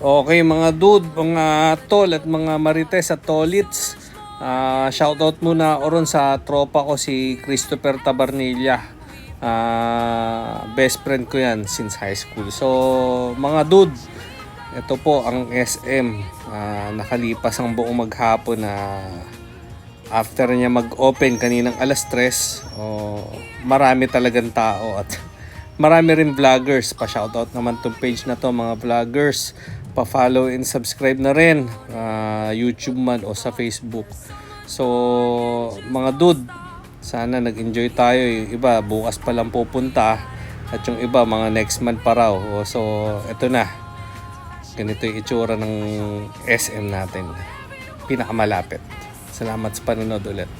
Okay mga dude, mga tol at mga marites at tolits. Shoutout muna ako ron sa tropa ko si Christopher Tabarnilla. Best friend ko yan since high school. So mga dude, ito po ang SM. Nakalipas ang buong maghapon na after niya mag-open kaninang alas 3. Marami talagang tao at marami rin vloggers. Pa-shoutout naman tong page na to mga vloggers. Pa-follow and subscribe na rin, YouTube man o sa Facebook. So mga dude, sana nag-enjoy tayo. Yung iba bukas pa lang pupunta at yung iba mga next month pa raw. So eto na, ganito yung itsura ng SM natin, pinakamalapit. Salamat sa panonood ulit.